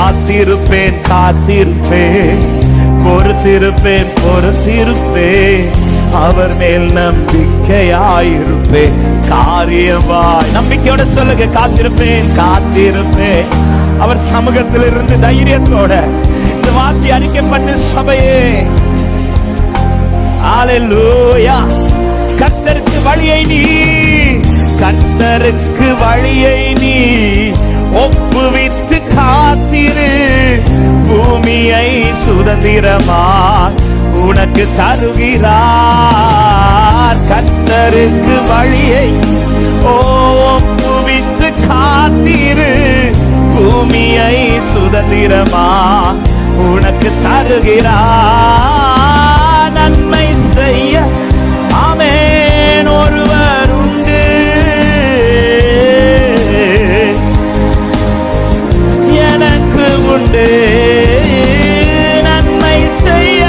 காத்திருப்பேன் காத்திருப்பேன், பொறுத்திருப்பேன் பொறுத்திருப்பேன், அவர் மேல் நம்பிக்கையாயிருப்பேன். காரியமாய் நம்பிக்கையோட சொல்லுங்க, காத்திருப்பேன் காத்திருப்பேன். அவர் சமூகத்தில் இருந்து தைரியத்தோட இந்த வார்த்தை அறிக்கை பண்ணு சபையே. அல்லேலூயா. கர்த்தருக்கு வழியை நீ, கர்த்தருக்கு வழியை நீ ஒப்புவித்து காத்திரு, பூமியை சுதந்திரமாய் உனக்கு தருகிறார். கர்த்தருக்கு வழியை ஒப்புவித்து காத்திரு, பூமியை சுதந்திரமாய் உனக்கு தருகிறார். நன்மை செய்ய ஆமென் ஒருவர் உண்டு, எனக்கு உண்டு. நன்மை செய்ய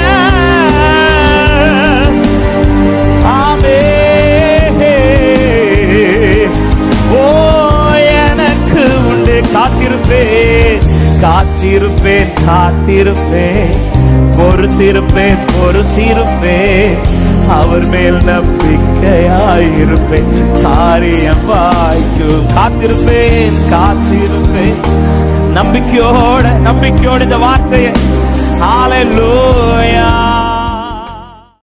ஆமென், ஓ எனக்கு உண்டு. காத்திருப்பேன் காத்திருப்பேன் காத்திருப்பேன், பொறுத்திருப்பேன் பொறுத்திருப்பேன், அவர் மேல் நம்பிக்கையாயிருப்பேன். காரியம் வாய்க்கும். காத்திருப்பேன் காத்திருப்பேன். நம்பிக்கையோட இந்த வார்த்தையை. ஹல்லேலூயா.